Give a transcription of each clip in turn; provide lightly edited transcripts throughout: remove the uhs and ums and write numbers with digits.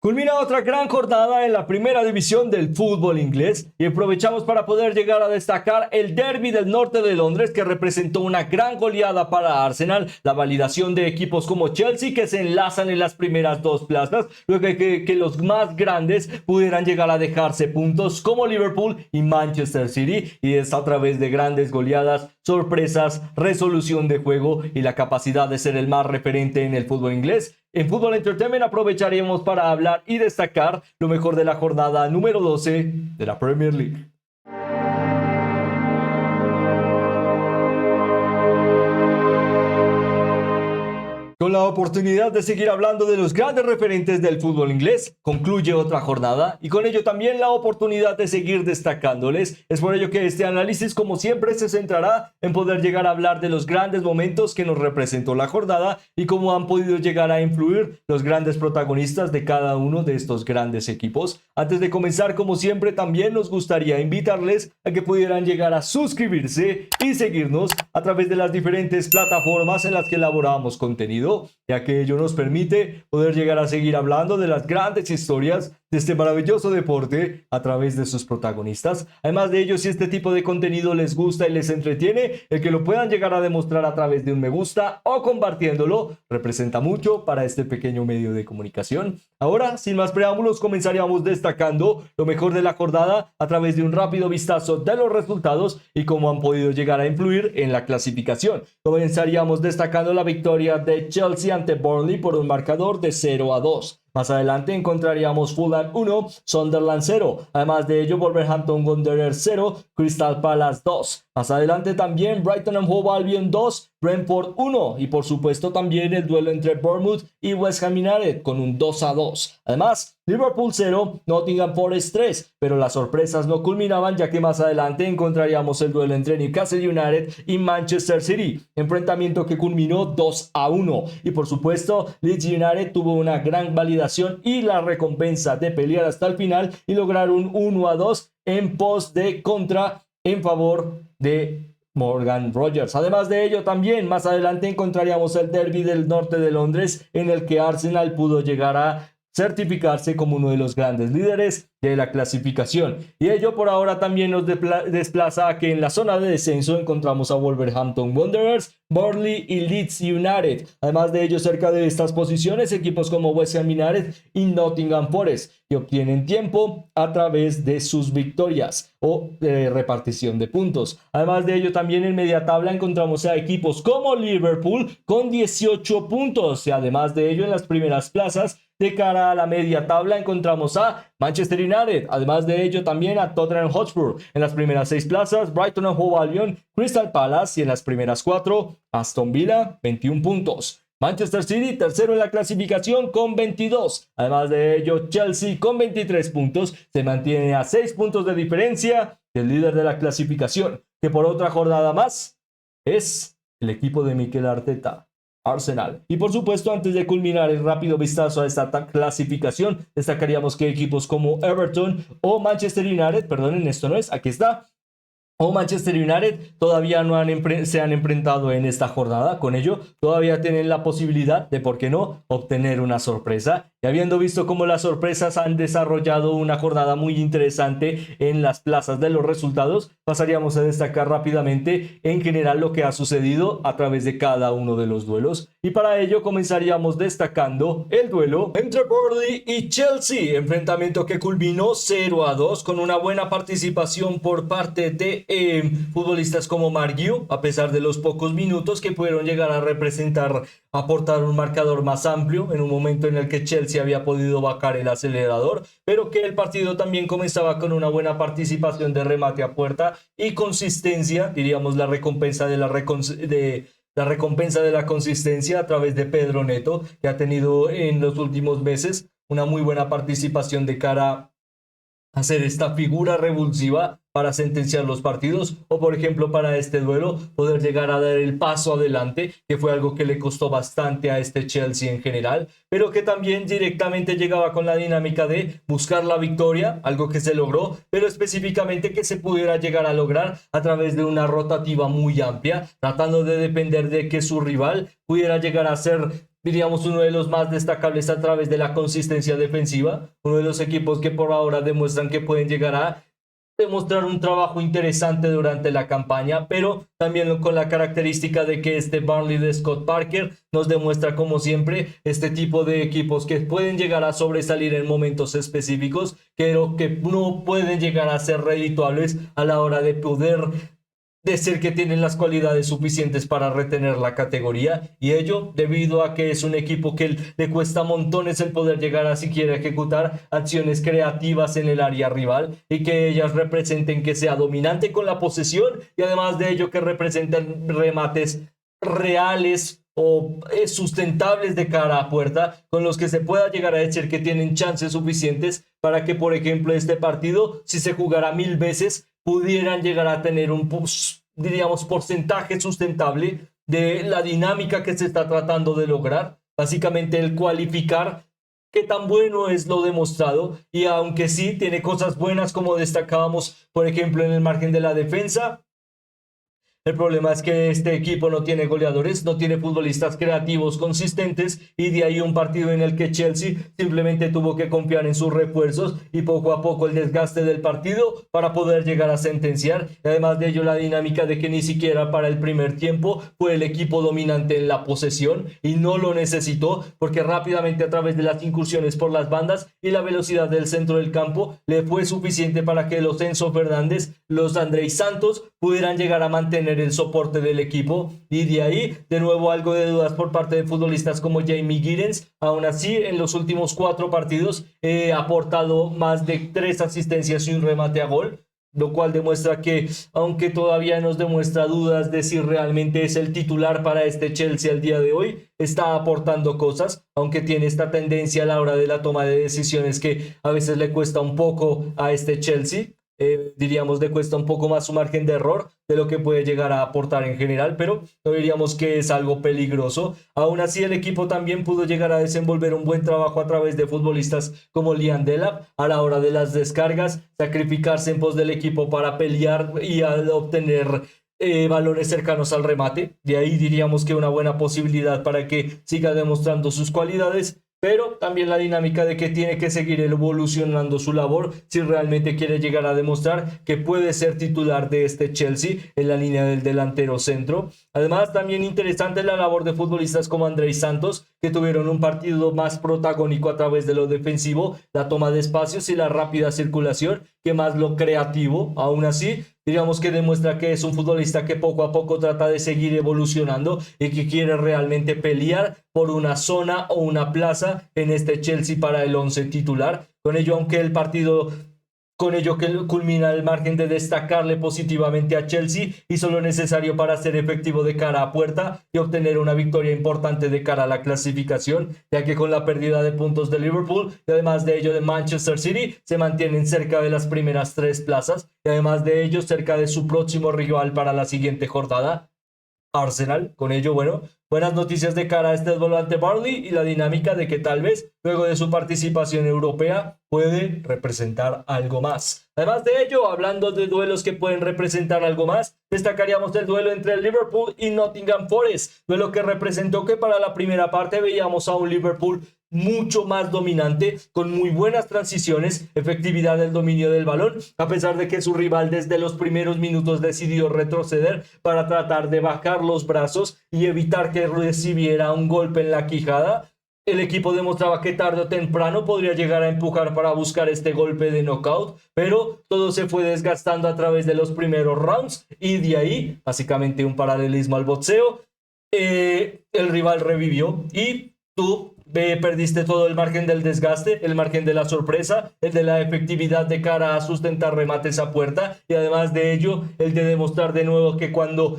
Culmina otra gran jornada en la primera división del fútbol inglés y aprovechamos para poder llegar a destacar el derbi del norte de Londres que representó una gran goleada para Arsenal, la validación de equipos como Chelsea que se enlazan en las primeras dos plazas, luego de que los más grandes pudieran llegar a dejarse puntos como Liverpool y Manchester City, y es a través de grandes goleadas, sorpresas, resolución de juego y la capacidad de ser el más referente en el fútbol inglés. En Fútbol Entertainment aprovecharemos para hablar y destacar lo mejor de la jornada número 12 de la Premier League. Con la oportunidad de seguir hablando de los grandes referentes del fútbol inglés, concluye otra jornada y con ello también la oportunidad de seguir destacándoles. Es por ello que este análisis, como siempre, se centrará en poder llegar a hablar de los grandes momentos que nos representó la jornada y cómo han podido llegar a influir los grandes protagonistas de cada uno de estos grandes equipos. Antes de comenzar, como siempre, también nos gustaría invitarles a que pudieran llegar a suscribirse y seguirnos a través de las diferentes plataformas en las que elaboramos contenido, ya que ello nos permite poder llegar a seguir hablando de las grandes historias de este maravilloso deporte a través de sus protagonistas. Además de ello, si este tipo de contenido les gusta y les entretiene, el que lo puedan llegar a demostrar a través de un me gusta o compartiéndolo representa mucho para este pequeño medio de comunicación. Ahora, sin más preámbulos, comenzaríamos destacando lo mejor de la jornada a través de un rápido vistazo de los resultados y cómo han podido llegar a influir en la clasificación. Comenzaríamos destacando la victoria de Chelsea ante Burnley por un marcador de 0-2. Más adelante encontraríamos Fulham 1, Sunderland 0. Además de ello, Wolverhampton Wanderers 0, Crystal Palace 2. Más adelante también Brighton and Hove Albion 2, Brentford 1. Y por supuesto también el duelo entre Bournemouth y West Ham United con un 2-2. Además, Liverpool 0, Nottingham Forest 3. Pero las sorpresas no culminaban, ya que más adelante encontraríamos el duelo entre Newcastle United y Manchester City. Enfrentamiento que culminó 2-1. Y por supuesto, Leeds United tuvo una gran validación y la recompensa de pelear hasta el final y lograr un 1-2 en pos de contra en favor de Morgan Rogers. Además de ello, también más adelante encontraríamos el derbi del norte de Londres, en el que Arsenal pudo llegar a certificarse como uno de los grandes líderes de la clasificación. Y ello por ahora también nos desplaza a que en la zona de descenso encontramos a Wolverhampton Wanderers, Burnley y Leeds United. Además de ello, cerca de estas posiciones, equipos como West Ham United y Nottingham Forest, que obtienen tiempo a través de sus victorias o repartición de puntos. Además de ello, también en media tabla encontramos a equipos como Liverpool con 18 puntos. Y además de ello, en las primeras plazas de cara a la media tabla encontramos a Manchester United, además de ello también a Tottenham Hotspur. En las primeras 6 plazas, Brighton and Hove Albion, Crystal Palace, y en las primeras 4, Aston Villa, 21 puntos. Manchester City, tercero en la clasificación con 22. Además de ello, Chelsea con 23 puntos se mantiene a 6 puntos de diferencia del líder de la clasificación, que por otra jornada más es el equipo de Mikel Arteta, Arsenal. Y por supuesto, antes de culminar el rápido vistazo a esta clasificación, destacaríamos que equipos como Everton o Manchester United, perdonen, esto no es, aquí está, o Manchester United todavía no se han enfrentado en esta jornada. Con ello, todavía tienen la posibilidad de, ¿por qué no?, obtener una sorpresa. Y habiendo visto cómo las sorpresas han desarrollado una jornada muy interesante en las plazas de los resultados, pasaríamos a destacar rápidamente en general lo que ha sucedido a través de cada uno de los duelos. Y para ello comenzaríamos destacando el duelo entre Burnley y Chelsea, enfrentamiento que culminó 0-2 con una buena participación por parte de futbolistas como Mark Yu, a pesar de los pocos minutos que pudieron llegar a representar, aportar un marcador más amplio en un momento en el que Chelsea había podido bajar el acelerador, pero que el partido también comenzaba con una buena participación de remate a puerta y consistencia, diríamos la recompensa de la consistencia a través de Pedro Neto, que ha tenido en los últimos meses una muy buena participación de cara a ser esta figura revulsiva para sentenciar los partidos, o por ejemplo para este duelo poder llegar a dar el paso adelante, que fue algo que le costó bastante a este Chelsea en general, pero que también directamente llegaba con la dinámica de buscar la victoria, algo que se logró, pero específicamente que se pudiera llegar a lograr a través de una rotativa muy amplia, tratando de depender de que su rival pudiera llegar a ser diríamos, uno de los más destacables a través de la consistencia defensiva, uno de los equipos que por ahora demuestran que pueden llegar a demostrar un trabajo interesante durante la campaña, pero también con la característica de que este Burnley de Scott Parker nos demuestra como siempre este tipo de equipos que pueden llegar a sobresalir en momentos específicos, pero que no pueden llegar a ser redituables a la hora de poder decir que tienen las cualidades suficientes para retener la categoría, y ello debido a que es un equipo que le cuesta montones el poder llegar a siquiera ejecutar acciones creativas en el área rival y que ellas representen que sea dominante con la posesión y además de ello que representen remates reales o sustentables de cara a puerta con los que se pueda llegar a decir que tienen chances suficientes para que, por ejemplo, este partido, si se jugara 1000 veces, pudieran llegar a tener un, diríamos, porcentaje sustentable de la dinámica que se está tratando de lograr. Básicamente el cualificar qué tan bueno es lo demostrado, y aunque sí tiene cosas buenas como destacábamos, por ejemplo, en el margen de la defensa. El problema es que este equipo no tiene goleadores, no tiene futbolistas creativos consistentes, y de ahí un partido en el que Chelsea simplemente tuvo que confiar en sus refuerzos y poco a poco el desgaste del partido para poder llegar a sentenciar. Y además de ello, la dinámica de que ni siquiera para el primer tiempo fue el equipo dominante en la posesión y no lo necesitó, porque rápidamente a través de las incursiones por las bandas y la velocidad del centro del campo le fue suficiente para que los Enzo Fernández, los Andrei Santos pudieran llegar a mantener el soporte del equipo, y de ahí de nuevo algo de dudas por parte de futbolistas como Jamie Giddens. Aún así, en los últimos 4 partidos ha aportado más de 3 asistencias y un remate a gol, lo cual demuestra que, aunque todavía nos demuestra dudas de si realmente es el titular para este Chelsea al día de hoy, está aportando cosas, aunque tiene esta tendencia a la hora de la toma de decisiones que a veces le cuesta un poco a este Chelsea. Diríamos le cuesta un poco más su margen de error de lo que puede llegar a aportar en general, pero no diríamos que es algo peligroso. Aún así, el equipo también pudo llegar a desenvolver un buen trabajo a través de futbolistas como Liam Delap a la hora de las descargas, sacrificarse en pos del equipo para pelear y obtener balones cercanos al remate. De ahí diríamos que una buena posibilidad para que siga demostrando sus cualidades, pero también la dinámica de que tiene que seguir evolucionando su labor si realmente quiere llegar a demostrar que puede ser titular de este Chelsea en la línea del delantero centro. Además, también interesante la labor de futbolistas como Andrei Santos, que tuvieron un partido más protagónico a través de lo defensivo, la toma de espacios y la rápida circulación, que más lo creativo. Aún así, digamos que demuestra que es un futbolista que poco a poco trata de seguir evolucionando y que quiere realmente pelear por una zona o una plaza en este Chelsea para el 11 titular. Con ello, aunque el partido, con ello que culmina el margen de destacarle positivamente a Chelsea, hizo lo necesario para ser efectivo de cara a puerta y obtener una victoria importante de cara a la clasificación, ya que con la pérdida de puntos de Liverpool y además de ello de Manchester City, se mantienen cerca de las primeras 3 plazas y además de ello cerca de su próximo rival para la siguiente jornada, Arsenal. Con ello, bueno, buenas noticias de cara a este duelo ante Burnley y la dinámica de que tal vez luego de su participación europea puede representar algo más. Además de ello, hablando de duelos que pueden representar algo más, destacaríamos el duelo entre el Liverpool y Nottingham Forest, duelo que representó que para la primera parte veíamos a un Liverpool mucho más dominante, con muy buenas transiciones, efectividad del dominio del balón, a pesar de que su rival desde los primeros minutos decidió retroceder para tratar de bajar los brazos y evitar que recibiera un golpe en la quijada. El equipo demostraba que tarde o temprano podría llegar a empujar para buscar este golpe de knockout, pero todo se fue desgastando a través de los primeros rounds y de ahí, básicamente un paralelismo al boxeo, el rival revivió y tú perdiste todo el margen del desgaste, el margen de la sorpresa, el de la efectividad de cara a sustentar remates a puerta y además de ello el de demostrar de nuevo que cuando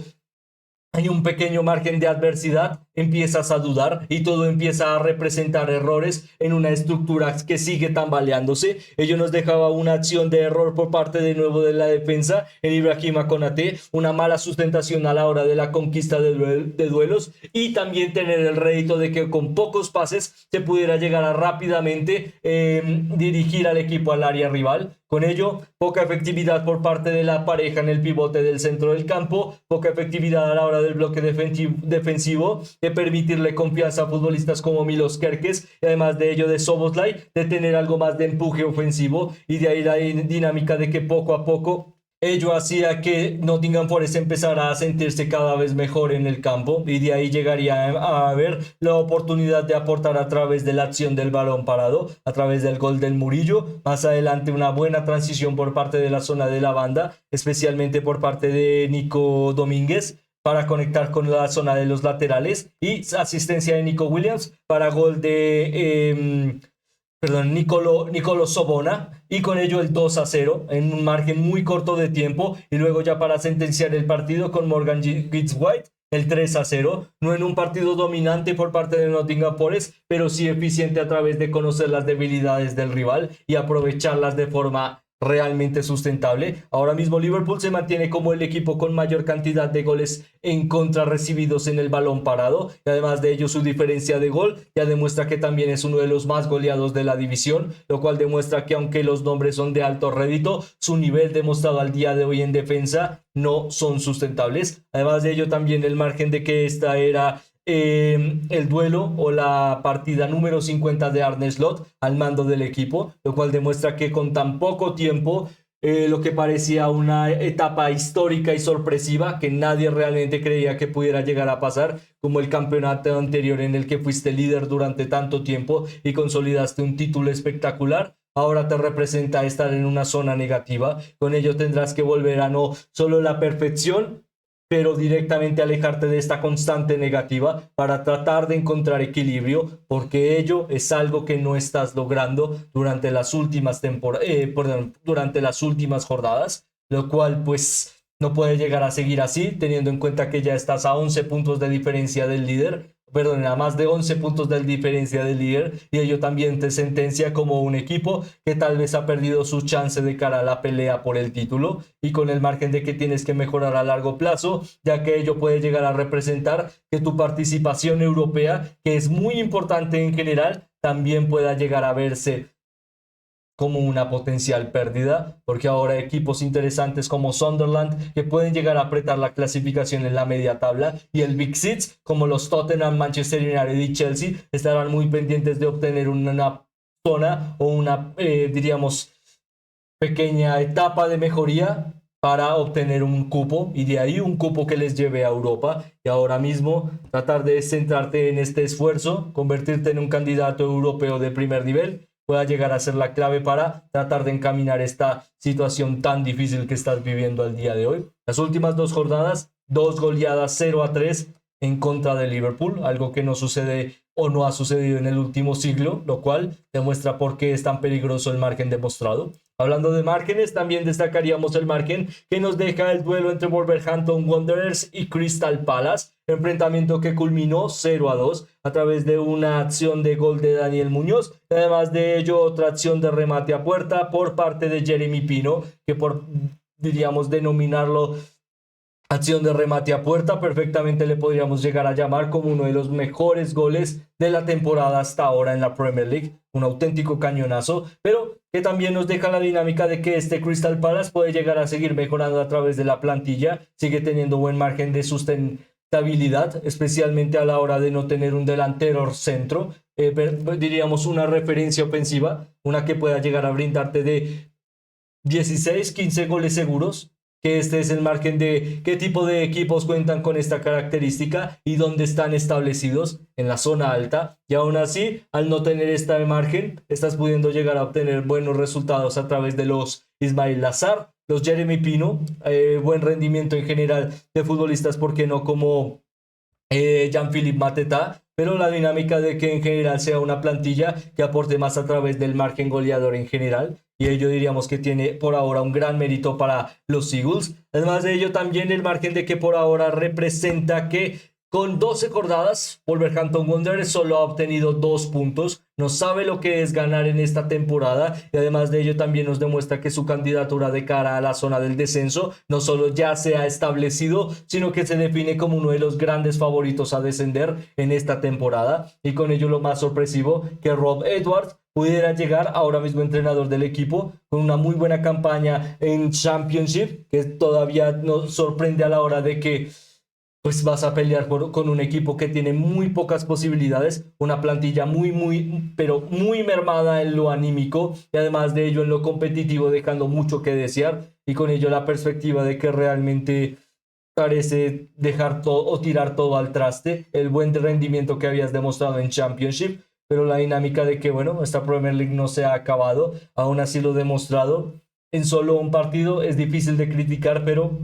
hay un pequeño margen de adversidad, empiezas a dudar y todo empieza a representar errores en una estructura que sigue tambaleándose. Ello nos dejaba una acción de error por parte de nuevo de la defensa en Ibrahima Konaté, una mala sustentación a la hora de la conquista de duelos y también tener el rédito de que con pocos pases se pudiera llegar a rápidamente dirigir al equipo al área rival. Con ello, poca efectividad por parte de la pareja en el pivote del centro del campo, poca efectividad a la hora del bloque defensivo, de permitirle confianza a futbolistas como Milos Kerkez y además de ello de Szoboszlai, de tener algo más de empuje ofensivo y de ahí la dinámica de que poco a poco ello hacía que Nottingham Forest empezara a sentirse cada vez mejor en el campo y de ahí llegaría a haber la oportunidad de aportar a través de la acción del balón parado, a través del gol del Murillo, más adelante una buena transición por parte de la zona de la banda, especialmente por parte de Nico Domínguez para conectar con la zona de los laterales y asistencia de Nico Williams para gol de Nicolo Sobona y con ello el 2-0 en un margen muy corto de tiempo y luego ya para sentenciar el partido con Morgan Gibbs-White el 3-0, no en un partido dominante por parte de Nottingham Forest, pero sí eficiente a través de conocer las debilidades del rival y aprovecharlas de forma realmente sustentable. Ahora mismo Liverpool se mantiene como el equipo con mayor cantidad de goles en contra recibidos en el balón parado y además de ello su diferencia de gol ya demuestra que también es uno de los más goleados de la división, lo cual demuestra que aunque los nombres son de alto rédito, su nivel demostrado al día de hoy en defensa no son sustentables. Además de ello también el margen de que esta era el duelo o la partida número 50 de Arne Slot al mando del equipo, lo cual demuestra que con tan poco tiempo lo que parecía una etapa histórica y sorpresiva que nadie realmente creía que pudiera llegar a pasar, como el campeonato anterior en el que fuiste líder durante tanto tiempo y consolidaste un título espectacular. Ahora te representa estar en una zona negativa. Con ello tendrás que volver a no solo la perfección, pero directamente alejarte de esta constante negativa para tratar de encontrar equilibrio, porque ello es algo que no estás logrando durante las últimas durante las últimas jornadas, lo cual pues no puede llegar a seguir así, teniendo en cuenta que ya estás a 11 puntos de diferencia del líder, perdón, a más de 11 puntos de diferencia del líder, y ello también te sentencia como un equipo que tal vez ha perdido su chance de cara a la pelea por el título y con el margen de que tienes que mejorar a largo plazo, ya que ello puede llegar a representar que tu participación europea, que es muy importante en general, también pueda llegar a verse como una potencial pérdida, porque ahora equipos interesantes como Sunderland que pueden llegar a apretar la clasificación en la media tabla y el Big Six como los Tottenham, Manchester United y Chelsea estarán muy pendientes de obtener una zona o una, diríamos, pequeña etapa de mejoría para obtener un cupo y de ahí un cupo que les lleve a Europa y ahora mismo tratar de centrarte en este esfuerzo, convertirte en un candidato europeo de primer nivel pueda llegar a ser la clave para tratar de encaminar esta situación tan difícil que estás viviendo al día de hoy. Las últimas dos jornadas, 2 goleadas 0-3 en contra de Liverpool, algo que no sucede o no ha sucedido en el último siglo, lo cual demuestra por qué es tan peligroso el margen demostrado. Hablando de márgenes, también destacaríamos el margen que nos deja el duelo entre Wolverhampton Wanderers y Crystal Palace, enfrentamiento que culminó 0-2 a través de una acción de gol de Daniel Muñoz, además de ello otra acción de remate a puerta por parte de Jeremy Pino, que por, diríamos, denominarlo acción de remate a puerta, perfectamente le podríamos llegar a llamar como uno de los mejores goles de la temporada hasta ahora en la Premier League, un auténtico cañonazo, pero que también nos deja la dinámica de que este Crystal Palace puede llegar a seguir mejorando a través de la plantilla, sigue teniendo buen margen de sustentabilidad, especialmente a la hora de no tener un delantero centro, diríamos una referencia ofensiva, una que pueda llegar a brindarte de 16, 15 goles seguros, que este es el margen de qué tipo de equipos cuentan con esta característica y dónde están establecidos en la zona alta. Y aún así, al no tener esta margen, estás pudiendo llegar a obtener buenos resultados a través de los Ismail Lazar, los Jeremy Pino, buen rendimiento en general de futbolistas, ¿por qué no? Como Jean-Philippe Mateta, pero la dinámica de que en general sea una plantilla que aporte más a través del margen goleador en general, y ello diríamos que tiene por ahora un gran mérito para los Eagles. Además de ello también el margen de que por ahora representa que con 12 jornadas Wolverhampton Wanderers solo ha obtenido 2 puntos, no sabe lo que es ganar en esta temporada y además de ello también nos demuestra que su candidatura de cara a la zona del descenso no solo ya se ha establecido, sino que se define como uno de los grandes favoritos a descender en esta temporada y con ello lo más sorpresivo que Rob Edwards pudiera llegar ahora mismo entrenador del equipo con una muy buena campaña en Championship que todavía nos sorprende a la hora de que pues vas a pelear con un equipo que tiene muy pocas posibilidades, una plantilla pero muy mermada en lo anímico y además de ello en lo competitivo, dejando mucho que desear y con ello la perspectiva de que realmente parece dejar todo o tirar todo al traste, el buen rendimiento que habías demostrado en Championship, pero la dinámica de que, bueno, esta Premier League no se ha acabado, aún así lo demostrado en solo un partido, es difícil de criticar, pero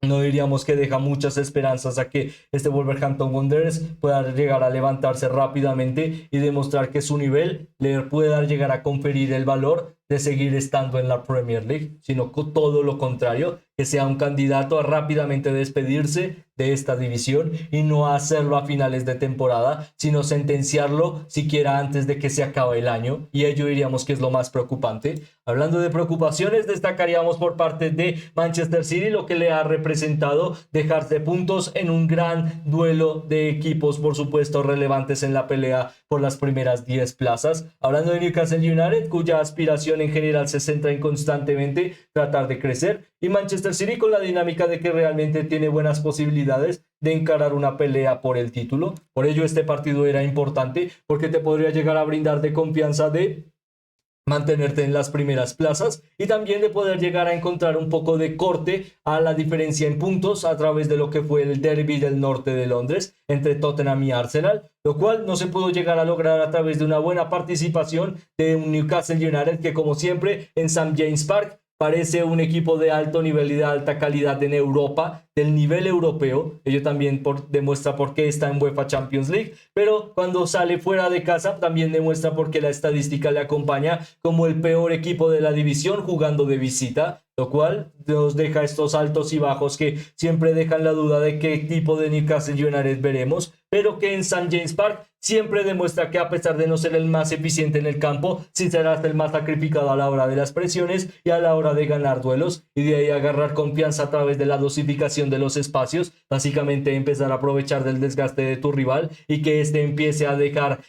no diríamos que deja muchas esperanzas a que este Wolverhampton Wanderers pueda llegar a levantarse rápidamente y demostrar que su nivel le puede llegar a conferir el valor de seguir estando en la Premier League, sino con todo lo contrario, que sea un candidato a rápidamente despedirse de esta división y no hacerlo a finales de temporada, sino sentenciarlo siquiera antes de que se acabe el año, y ello diríamos que es lo más preocupante. Hablando de preocupaciones, destacaríamos por parte de Manchester City lo que le ha representado dejarse puntos en un gran duelo de equipos, por supuesto, relevantes en la pelea por las primeras 10 plazas. Hablando de Newcastle United, cuya aspiración en general se centra en constantemente tratar de crecer, y Manchester City con la dinámica de que realmente tiene buenas posibilidades de encarar una pelea por el título. Por ello este partido era importante porque te podría llegar a brindar de confianza de mantenerte en las primeras plazas y también de poder llegar a encontrar un poco de corte a la diferencia en puntos a través de lo que fue el derby del norte de Londres entre Tottenham y Arsenal, lo cual no se pudo llegar a lograr a través de una buena participación de un Newcastle United que, como siempre, en St. James Park parece un equipo de alto nivel y de alta calidad en Europa, del nivel europeo. Ello también demuestra por qué está en UEFA Champions League, pero cuando sale fuera de casa también demuestra por qué la estadística le acompaña como el peor equipo de la división jugando de visita, lo cual nos deja estos altos y bajos que siempre dejan la duda de qué tipo de Newcastle United veremos, pero que en St. James Park siempre demuestra que, a pesar de no ser el más eficiente en el campo, sí será el más sacrificado a la hora de las presiones y a la hora de ganar duelos, y de ahí agarrar confianza a través de la dosificación de los espacios, básicamente empezar a aprovechar del desgaste de tu rival y que este empiece a dejar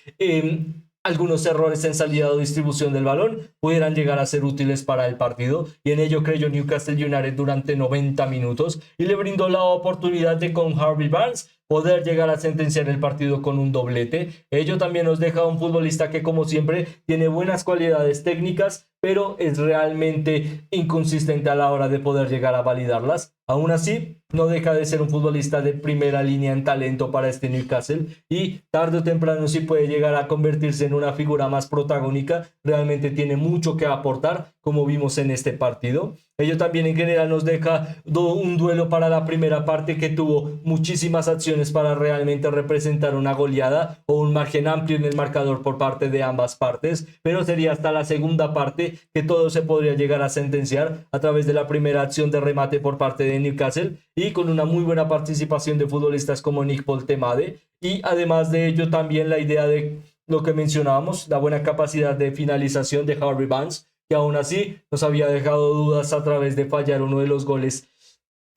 algunos errores en salida o distribución del balón pudieran llegar a ser útiles para el partido, y en ello creyó Newcastle United durante 90 minutos y le brindó la oportunidad de, con Harvey Barnes, poder llegar a sentenciar el partido con un doblete. Ello también nos deja un futbolista que, como siempre, tiene buenas cualidades técnicas, pero es realmente inconsistente a la hora de poder llegar a validarlas. Aún así, no deja de ser un futbolista de primera línea en talento para este Newcastle, y tarde o temprano, si puede llegar a convertirse en una figura más protagónica, realmente tiene mucho que aportar, como vimos en este partido. Ello también en general nos deja un duelo para la primera parte que tuvo muchísimas acciones para realmente representar una goleada o un margen amplio en el marcador por parte de ambas partes, pero sería hasta la segunda parte que todo se podría llegar a sentenciar a través de la primera acción de remate por parte de Newcastle y con una muy buena participación de futbolistas como Nick Poltemade, y además de ello también la idea de lo que mencionábamos, la buena capacidad de finalización de Harvey Barnes, que aún así nos había dejado dudas a través de fallar uno de los goles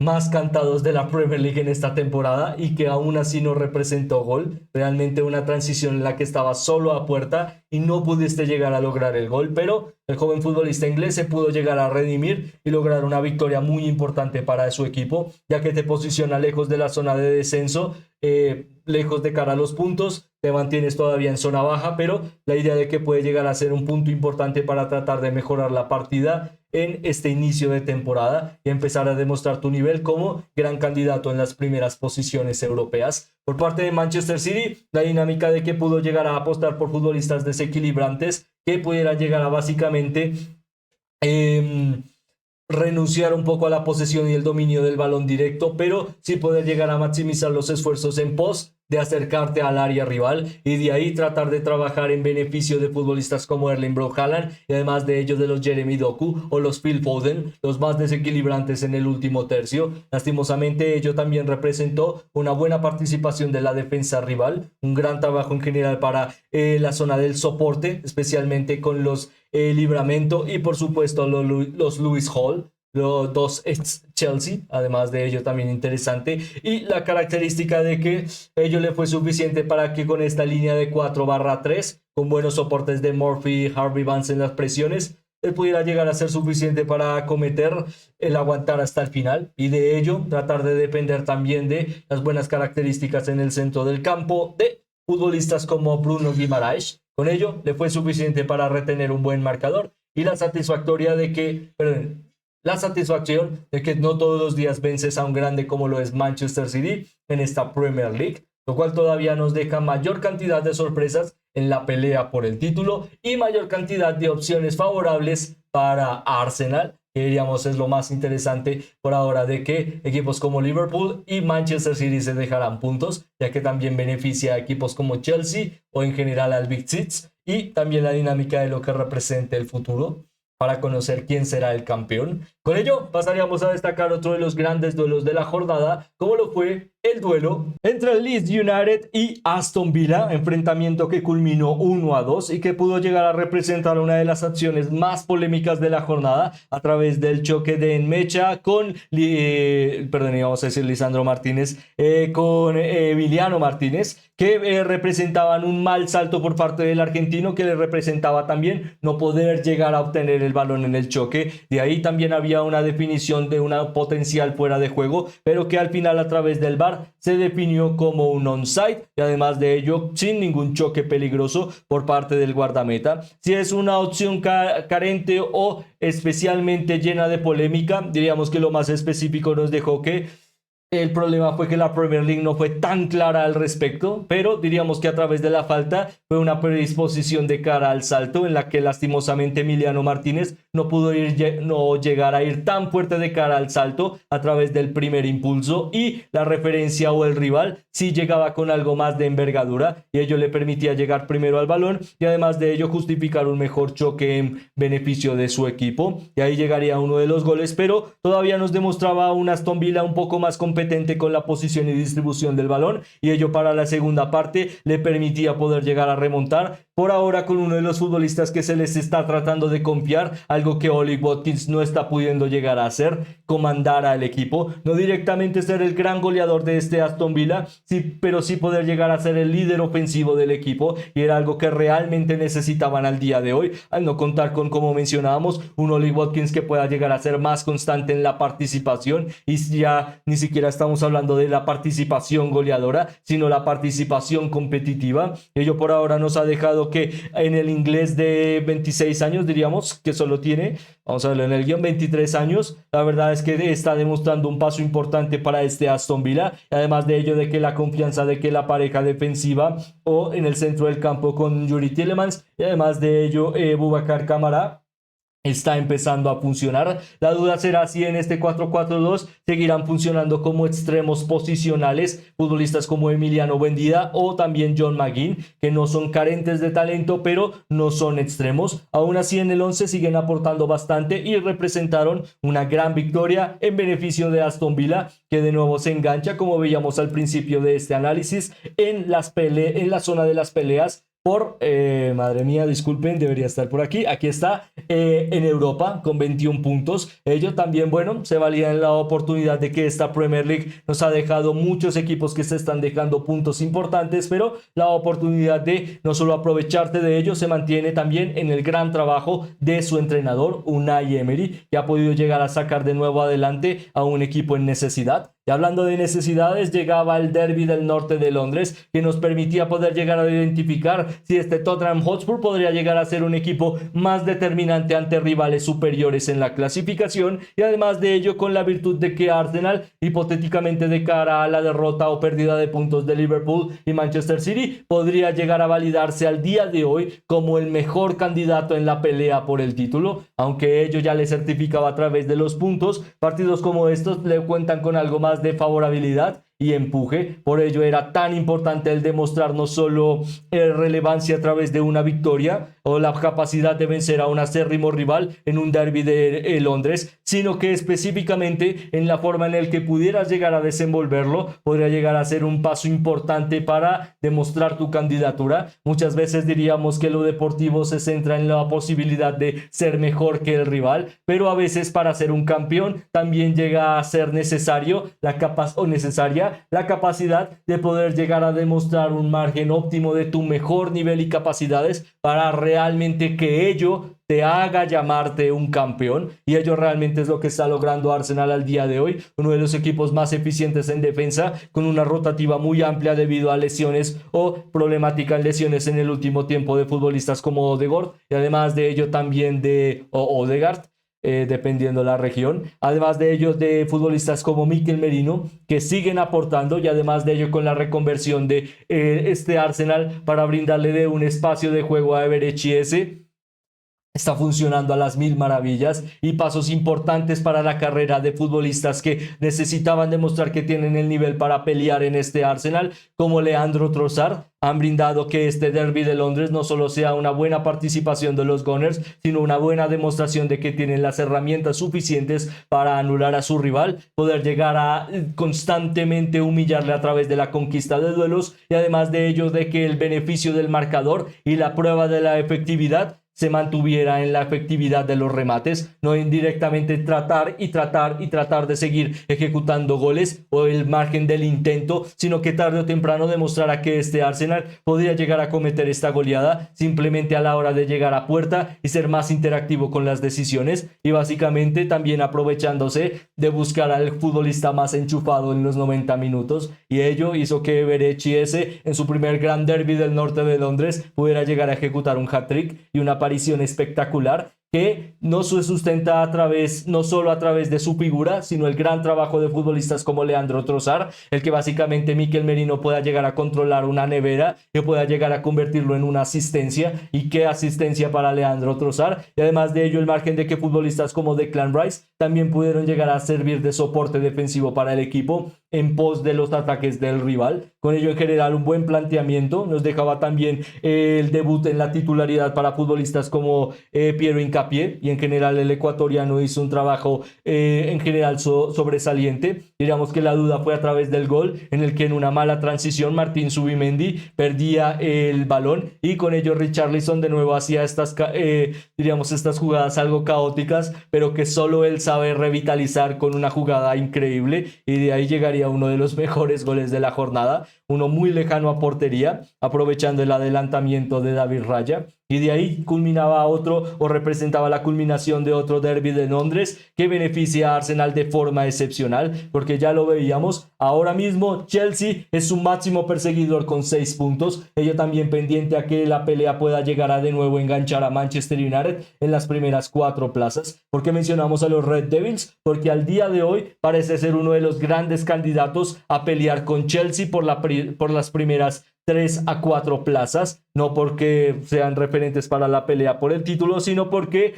más cantados de la Premier League en esta temporada y que aún así no representó gol. Realmente una transición en la que estaba solo a puerta y no pudiste llegar a lograr el gol, pero el joven futbolista inglés se pudo llegar a redimir y lograr una victoria muy importante para su equipo, ya que te posiciona lejos de la zona de descenso, lejos de cara a los puntos, te mantienes todavía en zona baja, pero la idea de que puede llegar a ser un punto importante para tratar de mejorar la partida en este inicio de temporada y empezar a demostrar tu nivel como gran candidato en las primeras posiciones europeas. Por parte de Manchester City, la dinámica de que pudo llegar a apostar por futbolistas desequilibrantes que pudieran llegar a básicamente renunciar un poco a la posesión y el dominio del balón directo, pero sí poder llegar a maximizar los esfuerzos en pos de acercarte al área rival y de ahí tratar de trabajar en beneficio de futbolistas como Erling Braut Haaland y además de ellos de los Jeremy Doku o los Phil Foden, los más desequilibrantes en el último tercio. Lastimosamente ello también representó una buena participación de la defensa rival, un gran trabajo en general para la zona del soporte, especialmente con los Livramento y por supuesto los Lewis Hall, los dos ex Chelsea, además de ello también interesante, y la característica de que ello le fue suficiente para que con esta línea de 4/3, con buenos soportes de Murphy y Harvey Barnes en las presiones, él pudiera llegar a ser suficiente para acometer el aguantar hasta el final y de ello tratar de depender también de las buenas características en el centro del campo de futbolistas como Bruno Guimaraes. Con ello le fue suficiente para retener un buen marcador y la satisfacción de que no todos los días vences a un grande como lo es Manchester City en esta Premier League, lo cual todavía nos deja mayor cantidad de sorpresas en la pelea por el título y mayor cantidad de opciones favorables para Arsenal, que diríamos es lo más interesante por ahora, de que equipos como Liverpool y Manchester City se dejarán puntos, ya que también beneficia a equipos como Chelsea o en general al Big Six, y también la dinámica de lo que represente el futuro para conocer quién será el campeón. Con ello pasaríamos a destacar otro de los grandes duelos de la jornada, como lo fue el duelo entre el Leeds United y Aston Villa, enfrentamiento que culminó 1-2 y que pudo llegar a representar una de las acciones más polémicas de la jornada a través del choque de Enmecha con, íbamos a decir Lisandro Martínez, con Emiliano Martínez, que representaban un mal salto por parte del argentino, que le representaba también no poder llegar a obtener el balón en el choque. De ahí también había una definición de una potencial fuera de juego, pero que al final a través del VAR se definió como un onside y además de ello sin ningún choque peligroso por parte del guardameta. Si es una opción carente o especialmente llena de polémica, diríamos que lo más específico nos dejó que el problema fue que la Premier League no fue tan clara al respecto, pero diríamos que a través de la falta fue una predisposición de cara al salto en la que lastimosamente Emiliano Martínez no pudo llegar a ir tan fuerte de cara al salto a través del primer impulso, y la referencia o el rival sí llegaba con algo más de envergadura y ello le permitía llegar primero al balón y además de ello justificar un mejor choque en beneficio de su equipo, y ahí llegaría uno de los goles, pero todavía nos demostraba un Aston Villa un poco más competente con la posición y distribución del balón, y ello para la segunda parte le permitía poder llegar a remontar, por ahora con uno de los futbolistas que se les está tratando de confiar, algo que Ollie Watkins no está pudiendo llegar a hacer, comandar al equipo, no directamente ser el gran goleador de este Aston Villa, sí, pero sí poder llegar a ser el líder ofensivo del equipo, y era algo que realmente necesitaban al día de hoy, al no contar con, como mencionábamos, un Ollie Watkins que pueda llegar a ser más constante en la participación, y ya ni siquiera estamos hablando de la participación goleadora, sino la participación competitiva. Ello por ahora nos ha dejado que en el inglés de 26 años, diríamos que solo tiene, vamos a verlo en el guión, 23 años, la verdad es que está demostrando un paso importante para este Aston Villa, además de ello de que la confianza de que la pareja defensiva o en el centro del campo con Yuri Tielemans y además de ello Boubacar Kamara está empezando a funcionar. La duda será si en este 4-4-2 seguirán funcionando como extremos posicionales futbolistas como Emiliano Buendía o también John McGinn, que no son carentes de talento pero no son extremos. Aún así en el 11 siguen aportando bastante y representaron una gran victoria en beneficio de Aston Villa, que de nuevo se engancha, como veíamos al principio de este análisis, en la zona de las peleas por, madre mía, disculpen, debería estar por aquí está, en Europa con 21 puntos. Ello también, bueno, se valía en la oportunidad de que esta Premier League nos ha dejado muchos equipos que se están dejando puntos importantes, pero la oportunidad de no solo aprovecharte de ello se mantiene también en el gran trabajo de su entrenador Unai Emery, que ha podido llegar a sacar de nuevo adelante a un equipo en necesidad. Y hablando de necesidades, llegaba el derbi del norte de Londres, que nos permitía poder llegar a identificar si este Tottenham Hotspur podría llegar a ser un equipo más determinante ante rivales superiores en la clasificación, y además de ello con la virtud de que Arsenal, hipotéticamente de cara a la derrota o pérdida de puntos de Liverpool y Manchester City, podría llegar a validarse al día de hoy como el mejor candidato en la pelea por el título, aunque ello ya le certificaba a través de los puntos. Partidos como estos le cuentan con algo más de favorabilidad y empuje, por ello era tan importante el demostrar no solo relevancia a través de una victoria o la capacidad de vencer a un acérrimo rival en un derbi de Londres, sino que específicamente en la forma en el que pudieras llegar a desenvolverlo, podría llegar a ser un paso importante para demostrar tu candidatura. Muchas veces diríamos que lo deportivo se centra en la posibilidad de ser mejor que el rival, pero a veces para ser un campeón también llega a ser necesario necesaria tenga la capacidad de poder llegar a demostrar un margen óptimo de tu mejor nivel y capacidades para realmente que ello te haga llamarte un campeón, y ello realmente es lo que está logrando Arsenal al día de hoy, uno de los equipos más eficientes en defensa, con una rotativa muy amplia debido a lesiones o problemática en lesiones en el último tiempo de futbolistas como Odegaard, y además de ello también de Odegaard, dependiendo la región. Además de ellos, de futbolistas como Mikel Merino, que siguen aportando, y además de ello con la reconversión de este Arsenal para brindarle de un espacio de juego a Eberechi, está funcionando a las mil maravillas, y pasos importantes para la carrera de futbolistas que necesitaban demostrar que tienen el nivel para pelear en este Arsenal, como Leandro Trossard, han brindado que este derby de Londres no solo sea una buena participación de los Gunners, sino una buena demostración de que tienen las herramientas suficientes para anular a su rival, poder llegar a constantemente humillarle a través de la conquista de duelos, y además de ello de que el beneficio del marcador y la prueba de la efectividad se mantuviera en la efectividad de los remates, no indirectamente tratar de seguir ejecutando goles o el margen del intento, sino que tarde o temprano demostrara que este Arsenal podría llegar a cometer esta goleada simplemente a la hora de llegar a puerta y ser más interactivo con las decisiones, y básicamente también aprovechándose de buscar al futbolista más enchufado en los 90 minutos, y ello hizo que Eberechi en su primer gran derby del norte de Londres pudiera llegar a ejecutar un hat-trick y una aparición espectacular que no se sustenta no solo a través de su figura, sino el gran trabajo de futbolistas como Leandro Trossard, el que básicamente Mikel Merino pueda llegar a controlar una nevera, que pueda llegar a convertirlo en una asistencia, y qué asistencia para Leandro Trossard, y además de ello el margen de que futbolistas como Declan Rice también pudieron llegar a servir de soporte defensivo para el equipo en pos de los ataques del rival. Con ello en general un buen planteamiento, nos dejaba también el debut en la titularidad para futbolistas como Piero Hincapié, y en general el ecuatoriano hizo un trabajo en general sobresaliente. Diríamos que la duda fue a través del gol, en el que en una mala transición Martín Zubimendi perdía el balón, y con ello Richarlison de nuevo hacía estas jugadas algo caóticas, pero que solo él sabe revitalizar con una jugada increíble, y de ahí llegaría uno de los mejores goles de la jornada, uno muy lejano a portería, aprovechando el adelantamiento de David Raya, y de ahí culminaba otro, o representaba la culminación de otro derby de Londres que beneficia a Arsenal de forma excepcional, porque ya lo veíamos, ahora mismo Chelsea es su máximo perseguidor con 6 puntos, ello también pendiente a que la pelea pueda llegar a de nuevo enganchar a Manchester United en las primeras 4 plazas. ¿Por qué mencionamos a los Red Devils? Porque al día de hoy parece ser uno de los grandes candidatos a pelear con Chelsea por las primeras 3 a 4 plazas, no porque sean referentes para la pelea por el título, sino porque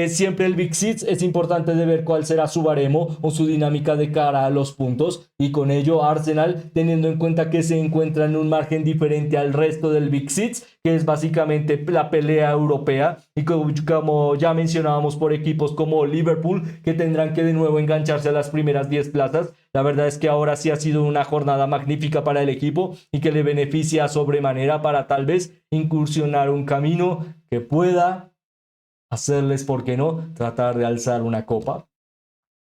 siempre el Big Six es importante de ver cuál será su baremo o su dinámica de cara a los puntos, y con ello Arsenal, teniendo en cuenta que se encuentra en un margen diferente al resto del Big Six, que es básicamente la pelea europea, y como ya mencionábamos por equipos como Liverpool, que tendrán que de nuevo engancharse a las primeras 10 plazas. La verdad es que ahora sí ha sido una jornada magnífica para el equipo, y que le beneficia sobremanera para tal vez incursionar un camino que pueda hacerles, ¿por qué no?, tratar de alzar una copa.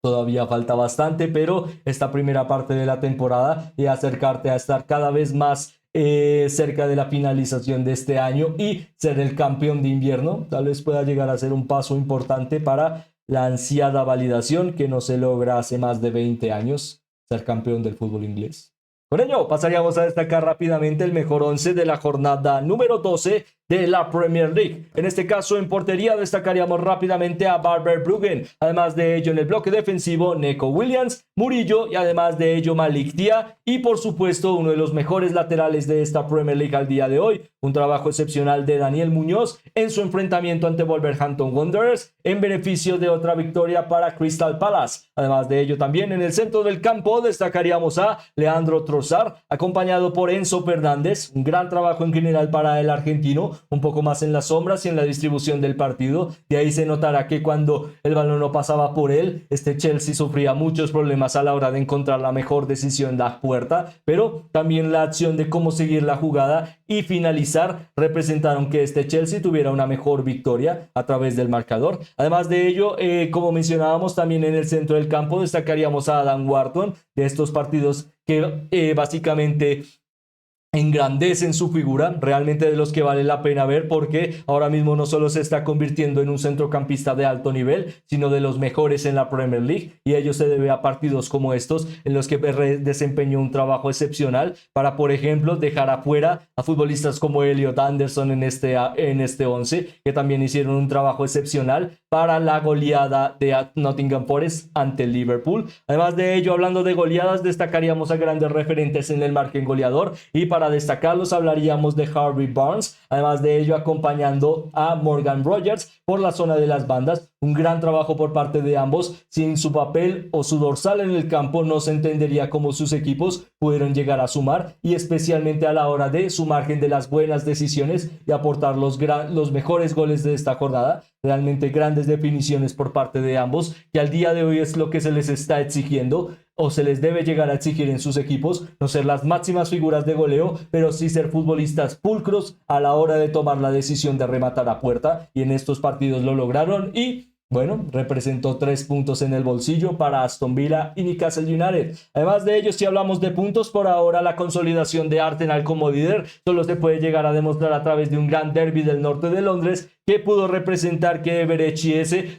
Todavía falta bastante, pero esta primera parte de la temporada y acercarte a estar cada vez más cerca de la finalización de este año y ser el campeón de invierno, tal vez pueda llegar a ser un paso importante para la ansiada validación que no se logra hace más de 20 años, ser campeón del fútbol inglés. Con ello pasaríamos a destacar rápidamente el mejor 11 de la jornada número 12 de la Premier League. En este caso, en portería destacaríamos rápidamente a Barber Bruggen. Además de ello, en el bloque defensivo, Neco Williams, Murillo, y además de ello, Malik Dia. Y por supuesto, uno de los mejores laterales de esta Premier League al día de hoy, un trabajo excepcional de Daniel Muñoz en su enfrentamiento ante Wolverhampton Wanderers, en beneficio de otra victoria para Crystal Palace. Además de ello, también en el centro del campo destacaríamos a Leandro Trossard, acompañado por Enzo Fernández. Un gran trabajo en general para el argentino, un poco más en las sombras y en la distribución del partido. De ahí se notará que cuando el balón no pasaba por él, este Chelsea sufría muchos problemas a la hora de encontrar la mejor decisión en la puerta, pero también la acción de cómo seguir la jugada y finalizar representaron que este Chelsea tuviera una mejor victoria a través del marcador. Además de ello, como mencionábamos, también en el centro del campo destacaríamos a Adam Wharton, de estos partidos que básicamente engrandecen su figura, realmente de los que vale la pena ver, porque ahora mismo no solo se está convirtiendo en un centrocampista de alto nivel, sino de los mejores en la Premier League, y ello se debe a partidos como estos en los que desempeñó un trabajo excepcional para, por ejemplo, dejar afuera a futbolistas como Elliot Anderson en este 11, que también hicieron un trabajo excepcional para la goleada de Nottingham Forest ante el Liverpool. Además de ello, hablando de goleadas, destacaríamos a grandes referentes en el margen goleador, y para destacarlos hablaríamos de Harvey Barnes, además de ello acompañando a Morgan Rogers por la zona de las bandas. Un gran trabajo por parte de ambos. Sin su papel o su dorsal en el campo no se entendería cómo sus equipos pudieron llegar a sumar, y especialmente a la hora de su margen de las buenas decisiones y aportar los mejores goles de esta jornada. Realmente grandes definiciones por parte de ambos, que al día de hoy es lo que se les está exigiendo o se les debe llegar a exigir en sus equipos: no ser las máximas figuras de goleo, pero sí ser futbolistas pulcros a la hora de tomar la decisión de rematar a puerta, y en estos partidos lo lograron y bueno, representó 3 puntos en el bolsillo para Aston Villa y Newcastle United. Además de ello, si hablamos de puntos, por ahora la consolidación de Arsenal como líder solo se puede llegar a demostrar a través de un gran derbi del norte de Londres, que pudo representar que Eberechi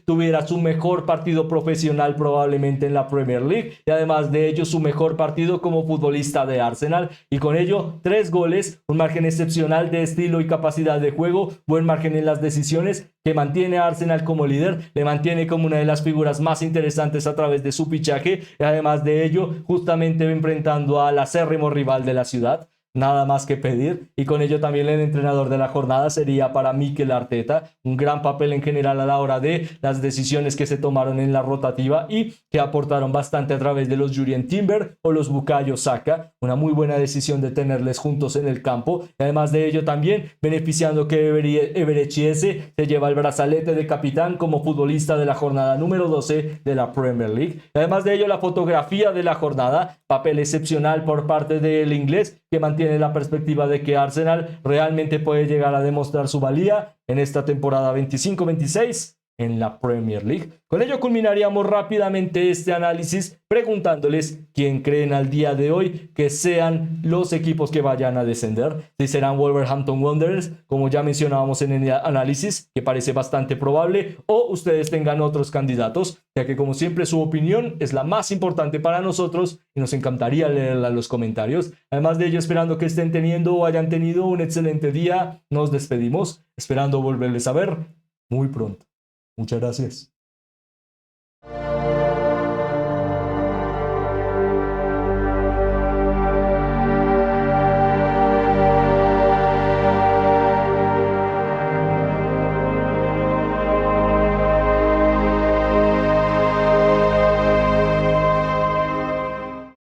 tuviera su mejor partido profesional probablemente en la Premier League, y además de ello su mejor partido como futbolista de Arsenal, y con ello 3 goles, un margen excepcional de estilo y capacidad de juego, buen margen en las decisiones, que mantiene a Arsenal como líder, le mantiene como una de las figuras más interesantes a través de su fichaje, y además de ello justamente enfrentando al acérrimo rival de la ciudad. Nada más que pedir, y con ello también el entrenador de la jornada sería para Mikel Arteta. Un gran papel en general a la hora de las decisiones que se tomaron en la rotativa y que aportaron bastante a través de los Jurrien Timber o los Bukayo Saka. Una muy buena decisión de tenerles juntos en el campo, y además de ello también beneficiando que Eberechi se lleva el brazalete de capitán como futbolista de la jornada número 12 de la Premier League. Y además de ello, la fotografía de la jornada, papel excepcional por parte del inglés, que mantiene la perspectiva de que Arsenal realmente puede llegar a demostrar su valía en esta temporada 25-26 en la Premier League. Con ello culminaríamos rápidamente este análisis preguntándoles quién creen al día de hoy que sean los equipos que vayan a descender. Si serán Wolverhampton Wanderers, como ya mencionábamos en el análisis, que parece bastante probable, o ustedes tengan otros candidatos, ya que como siempre su opinión es la más importante para nosotros y nos encantaría leerla en los comentarios. Además de ello, esperando que estén teniendo o hayan tenido un excelente día, nos despedimos, esperando volverles a ver muy pronto. Muchas gracias.